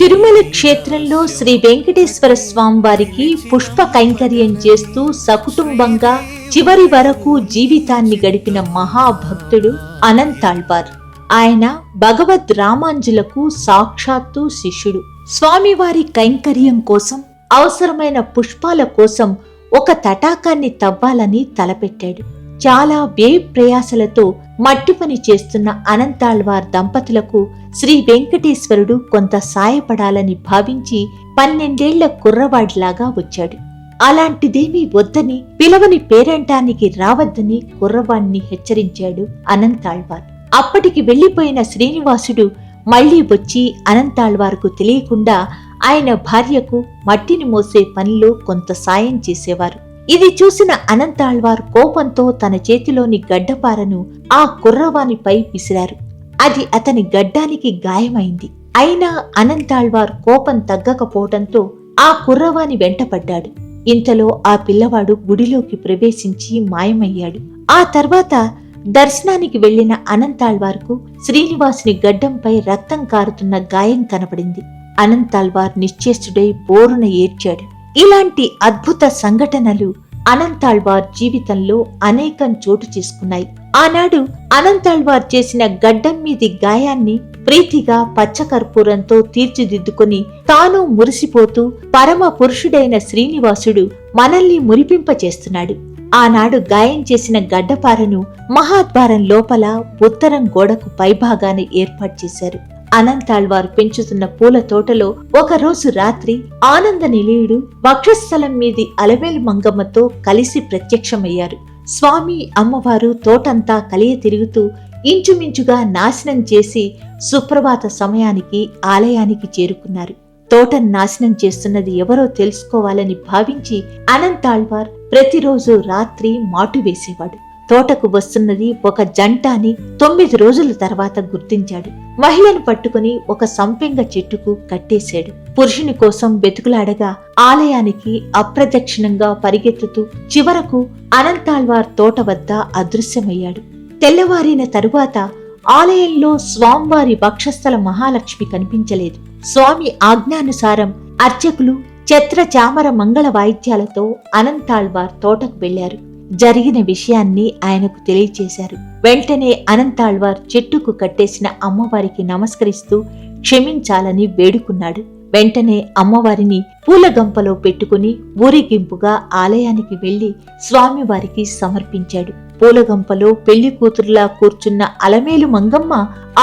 తిరుమల క్షేత్రంలో శ్రీ వెంకటేశ్వర స్వామి వారికి పుష్ప కైంకర్యం చేస్తూ సకుటుంబంగా చివరి వరకు జీవితాన్ని గడిపిన మహాభక్తుడు అనంతాళ్వార్. ఆయన భగవద్ రామాంజులకు సాక్షాత్తు శిష్యుడు. స్వామివారి కైంకర్యం కోసం అవసరమైన పుష్పాల కోసం ఒక తటాకాన్ని తవ్వాలని తలపెట్టాడు. చాలా వ్యయ ప్రయాసలతో మట్టి పని చేస్తున్న అనంతాళ్వార్ దంపతులకు శ్రీ వెంకటేశ్వరుడు కొంత సాయపడాలని భావించి 12 ఏళ్ల కుర్రవాడిలాగా వచ్చాడు. అలాంటిదేమీ వద్దని, పిలవని పేరంటానికి రావద్దని కుర్రవాణ్ణి హెచ్చరించాడు అనంతాళ్వార్. అప్పటికి వెళ్లిపోయిన శ్రీనివాసుడు మళ్లీ వచ్చి అనంతాళ్వార్కు తెలియకుండా ఆయన భార్యకు మట్టిని మోసే పనిలో కొంత సాయం చేసేవారు. ఇది చూసిన అనంతాళ్వార్ కోపంతో తన చేతిలోని గడ్డపారను ఆ కుర్రవానిపై విసిరారు. అది అతని గడ్డానికి గాయమైంది. అయినా అనంతాళ్వార్ కోపం తగ్గకపోవడంతో ఆ కుర్రవాని వెంటపడ్డాడు. ఇంతలో ఆ పిల్లవాడు గుడిలోకి ప్రవేశించి మాయమయ్యాడు. ఆ తర్వాత దర్శనానికి వెళ్లిన అనంతాళ్వార్కు శ్రీనివాసుని గడ్డంపై రక్తం కారుతున్న గాయం కనపడింది. అనంతాళ్వార్ నిశ్చేష్టుడై బోరున ఏడ్చాడు. ఇలాంటి అద్భుత సంఘటనలు అనంతాళ్వార్ జీవితంలో అనేకం చోటు చేసుకున్నాయి. ఆనాడు అనంతాళ్వార్ చేసిన గడ్డం మీది గాయాన్ని ప్రీతిగా పచ్చకర్పూరంతో తీర్చిదిద్దుకుని తాను మురిసిపోతూ పరమ పురుషుడైన శ్రీనివాసుడు మనల్ని మురిపింపచేస్తున్నాడు. ఆనాడు గాయం చేసిన గడ్డపారను మహాద్వారం లోపల ఉత్తరం గోడకు పైభాగాన ఏర్పాటు చేశారు. అనంతాళ్వార్ పెంచుతున్న పూల తోటలో ఒకరోజు రాత్రి ఆనంద నిలయుడు వక్షస్థలం మీది అలవేలు మంగమ్మతో కలిసి ప్రత్యక్షమయ్యారు. స్వామి అమ్మవారు తోటంతా కలియ తిరుగుతూ ఇంచుమించుగా నాశనం చేసి సుప్రభాత సమయానికి ఆలయానికి చేరుకున్నారు. తోటను నాశనం చేస్తున్నది ఎవరో తెలుసుకోవాలని భావించి అనంతాళ్వార్ ప్రతిరోజు రాత్రి మాటు వేసేవాడు. తోటకు వస్తున్నది ఒక జంట అని 9 రోజుల తర్వాత గుర్తించాడు. మహిళను పట్టుకుని ఒక సంపెంగ చెట్టుకు కట్టేశాడు. పురుషుని కోసం వెతుకులాడగా ఆలయానికి అప్రదక్షిణంగా పరిగెత్తుతూ చివరకు అనంతాళ్వార్ తోట వద్ద అదృశ్యమయ్యాడు. తెల్లవారిన తరువాత ఆలయంలో స్వామివారి వక్షస్థల మహాలక్ష్మి కనిపించలేదు. స్వామి ఆజ్ఞానుసారం అర్చకులు ఛత్ర చామర మంగళ వాయిద్యాలతో అనంతాళ్వార్ తోటకు వెళ్లారు. జరిగిన విషయాన్ని ఆయనకు తెలియచేశారు. వెంటనే అనంతాళ్వార్ చెట్టుకు కట్టేసిన అమ్మవారికి నమస్కరిస్తూ క్షమించాలని వేడుకున్నాడు. వెంటనే అమ్మవారిని పూలగంపలో పెట్టుకుని ఊరేగింపుగా ఆలయానికి వెళ్లి స్వామివారికి సమర్పించాడు. పూలగంపలో పెళ్లి కూతురులా కూర్చున్న అలమేలు మంగమ్మ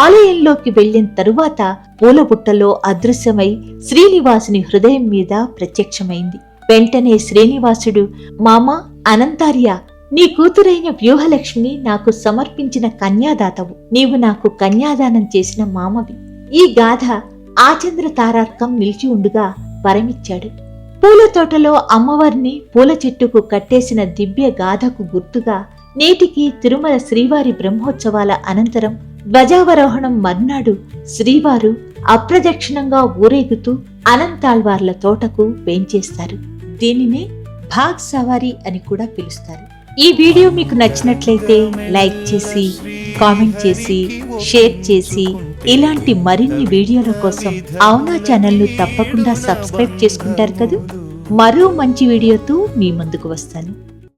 ఆలయంలోకి వెళ్లిన తరువాత పూలబుట్టలో అదృశ్యమై శ్రీనివాసుని హృదయం మీద ప్రత్యక్షమైంది. వెంటనే శ్రీనివాసుడు, మామా అనంతార్య, నీ కూతురైన వ్యూహలక్ష్మి నాకు సమర్పించిన కన్యాదాతవు. నీవు నాకు కన్యాదానం చేసిన మామవి. ఈ గాథ ఆచంద్ర తారార్కం నిలిచి ఉండుగా వరమిచ్చాడు. పూల తోటలో అమ్మవారిని పూల చెట్టుకు కట్టేసిన దివ్య గాథకు గుర్తుగా నేటికి తిరుమల శ్రీవారి బ్రహ్మోత్సవాల అనంతరం ధ్వజావరోహణం మర్నాడు శ్రీవారు అప్రదక్షిణంగా ఊరేగుతూ అనంతాళ్వార్ల తోటకు వేంచేస్తారు. దీనినే భాగ్ సవారీ అని కూడా పిలుస్తారు. ఈ వీడియో మీకు నచ్చినట్లయితే లైక్ చేసి, కామెంట్ చేసి, షేర్ చేసి ఇలాంటి మరిన్ని వీడియోల కోసం అవునా ఛానల్ ను తప్పకుండా సబ్స్క్రైబ్ చేసుకుంటారు కదా. మరో మంచి వీడియోతో మీ ముందుకు వస్తాను.